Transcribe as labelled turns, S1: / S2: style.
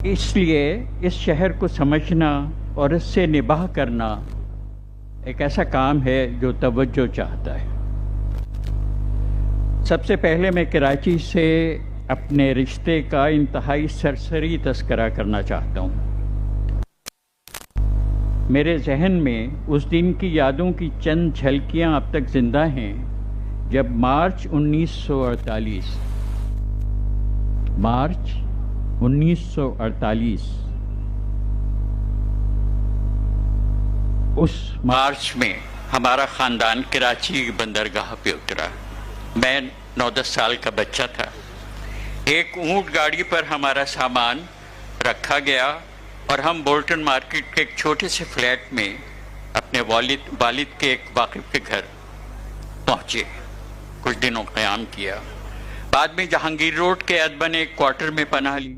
S1: اس لیے اس شہر کو سمجھنا اور اس سے نباہ کرنا ایک ایسا کام ہے جو توجہ چاہتا ہے۔ سب سے پہلے میں کراچی سے اپنے رشتے کا انتہائی سرسری تذکرہ کرنا چاہتا ہوں۔ میرے ذہن میں اس دن کی یادوں کی چند جھلکیاں اب تک زندہ ہیں جب مارچ 1948 اس مارچ میں ہمارا خاندان کراچی کی بندرگاہ پہ اترا۔ میں 9-10 سال کا بچہ تھا۔ ایک اونٹ گاڑی پر ہمارا سامان رکھا گیا اور ہم بولٹن مارکیٹ کے ایک چھوٹے سے فلیٹ میں اپنے والد کے ایک واقف کے گھر پہنچے۔ کچھ دنوں قیام کیا، بعد میں جہانگیر روڈ کے ادبن ایک کوارٹر میں پناہ لی۔